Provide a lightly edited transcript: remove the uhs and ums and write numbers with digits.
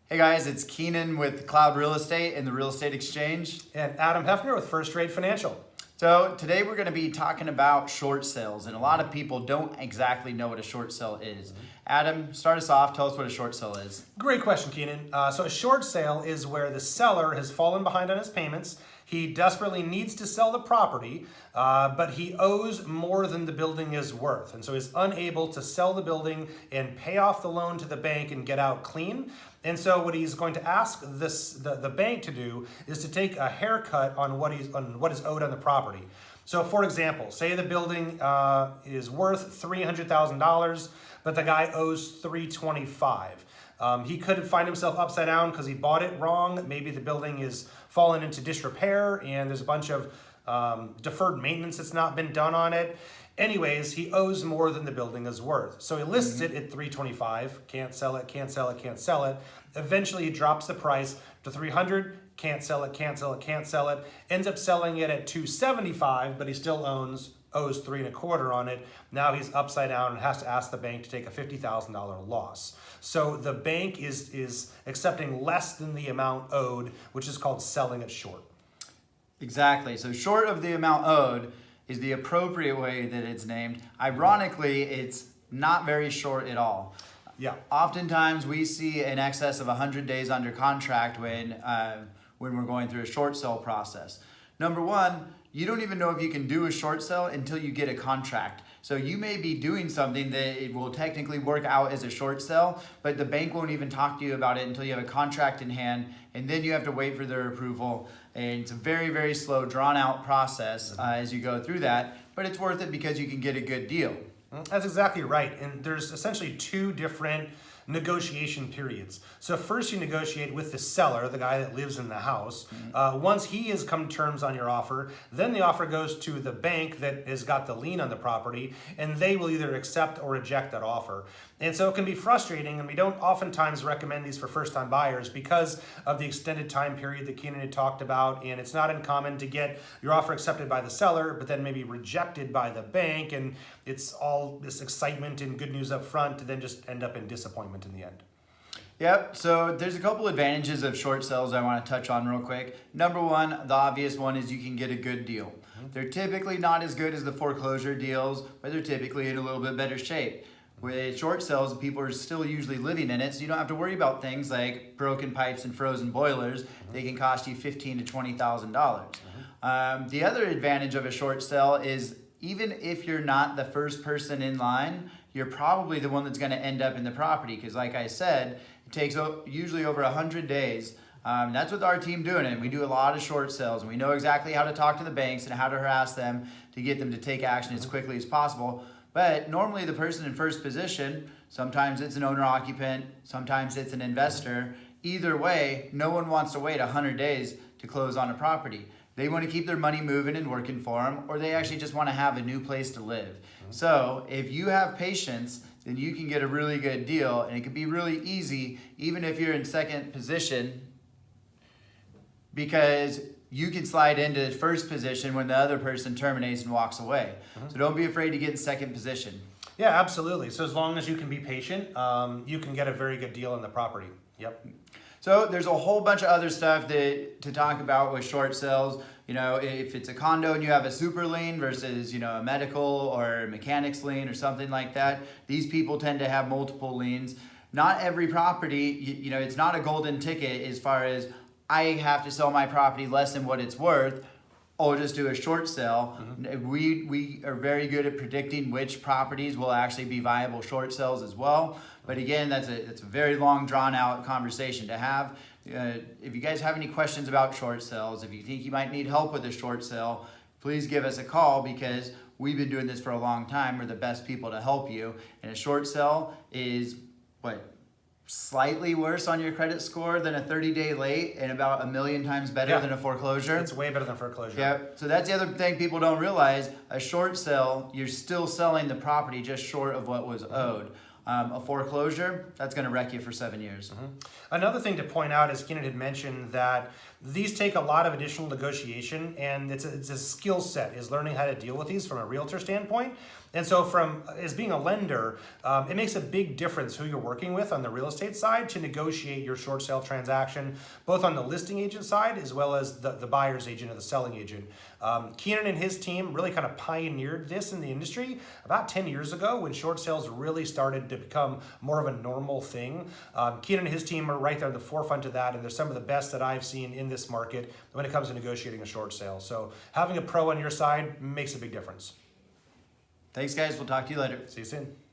Hey guys, it's Keenan with Cloud Real Estate and the Real Estate Exchange. And Adam Hefner with First Rate Financial. So today we're going to be talking about short sales, and a lot of people don't exactly know what a short sale is. Adam, start us off. Tell us what a short sale is. Great question, Keenan. So a short sale is where the seller has fallen behind on his payments. He desperately needs to sell the property, but he owes more than the building is worth. And so he's unable to sell the building and pay off the loan to the bank and get out clean. And so what he's going to ask the bank to do is to take a haircut on what is owed on the property. So for example, say the building is worth $300,000, but the guy owes $325,000. He could find himself upside down because he bought it wrong. Maybe the building is fallen into disrepair and there's a bunch of deferred maintenance that's not been done on it. Anyways, he owes more than the building is worth. So he lists it at $325,000, can't sell it, can't sell it, can't sell it. Eventually he drops the price to $300,000, can't sell it, can't sell it, can't sell it. Ends up selling it at $275,000, but he still owes $325,000 on it. Now he's upside down and has to ask the bank to take a $50,000 loss. So the bank is accepting less than the amount owed, which is called selling it short. Exactly. So short of the amount owed is the appropriate way that it's named. Ironically, it's not very short at all. Yeah. Oftentimes we see in excess of 100 days under contract when we're going through a short sale process. Number one, you don't even know if you can do a short sale until you get a contract. So you may be doing something that it will technically work out as a short sale, but the bank won't even talk to you about it until you have a contract in hand, and then you have to wait for their approval. And it's a very, very slow, drawn out process as you go through that, but it's worth it because you can get a good deal. That's exactly right. And there's essentially two different negotiation periods. So first you negotiate with the seller, the guy that lives in the house. Once he has come to terms on your offer, then the offer goes to the bank that has got the lien on the property, and they will either accept or reject that offer. And so it can be frustrating, and we don't oftentimes recommend these for first-time buyers because of the extended time period that Keenan had talked about, and it's not uncommon to get your offer accepted by the seller, but then maybe rejected by the bank, and it's all this excitement and good news up front to then just end up in disappointment in the end. Yep, so there's a couple advantages of short sales I want to touch on real quick. Number one, the obvious one is you can get a good deal. They're typically not as good as the foreclosure deals, but they're typically in a little bit better shape. With short sales, people are still usually living in it, so you don't have to worry about things like broken pipes and frozen boilers. They can cost you $15,000 to $20,000. The other advantage of a short sale is even if you're not the first person in line, you're probably the one that's going to end up in the property because, like I said, it takes usually over 100 days. That's with our team doing it. We do a lot of short sales, and we know exactly how to talk to the banks and how to harass them to get them to take action as quickly as possible. But normally the person in first position, sometimes it's an owner-occupant, sometimes it's an investor. Either way, no one wants to wait 100 days to close on a property. They want to keep their money moving and working for them, or they actually just want to have a new place to live. So if you have patience, then you can get a really good deal, and it can be really easy, even if you're in second position, because you can slide into first position when the other person terminates and walks away. So don't be afraid to get in second position. Yeah, absolutely. So as long as you can be patient, you can get a very good deal on the property. Yep. So there's a whole bunch of other stuff to talk about with short sales. You know, if it's a condo and you have a super lien versus, you know, a medical or mechanics lien or something like that, these people tend to have multiple liens. Not every property, you know, it's not a golden ticket as far as I have to sell my property less than what it's worth, or just do a short sale. We are very good at predicting which properties will actually be viable short sales as well. But again, that's a very long, drawn out conversation to have. If you guys have any questions about short sales, if you think you might need help with a short sale, please give us a call because we've been doing this for a long time. We're the best people to help you. And a short sale is slightly worse on your credit score than a 30-day late and about 1,000,000 times better than a foreclosure. It's way better than foreclosure. Yep. So that's the other thing people don't realize. A short sale, you're still selling the property just short of what was owed. A foreclosure, that's going to wreck you for 7 years. Another thing to point out is Keenan had mentioned that these take a lot of additional negotiation, and it's a skill set, is learning how to deal with these from a realtor standpoint. And so as being a lender, it makes a big difference who you're working with on the real estate side to negotiate your short sale transaction, both on the listing agent side as well as the buyer's agent or the selling agent. Keenan and his team really kind of pioneered this in the industry about 10 years ago when short sales really started to become more of a normal thing. Keenan and his team are right there at the forefront of that, and they're some of the best that I've seen in this market when it comes to negotiating a short sale. So having a pro on your side makes a big difference. Thanks, guys. We'll talk to you later. See you soon.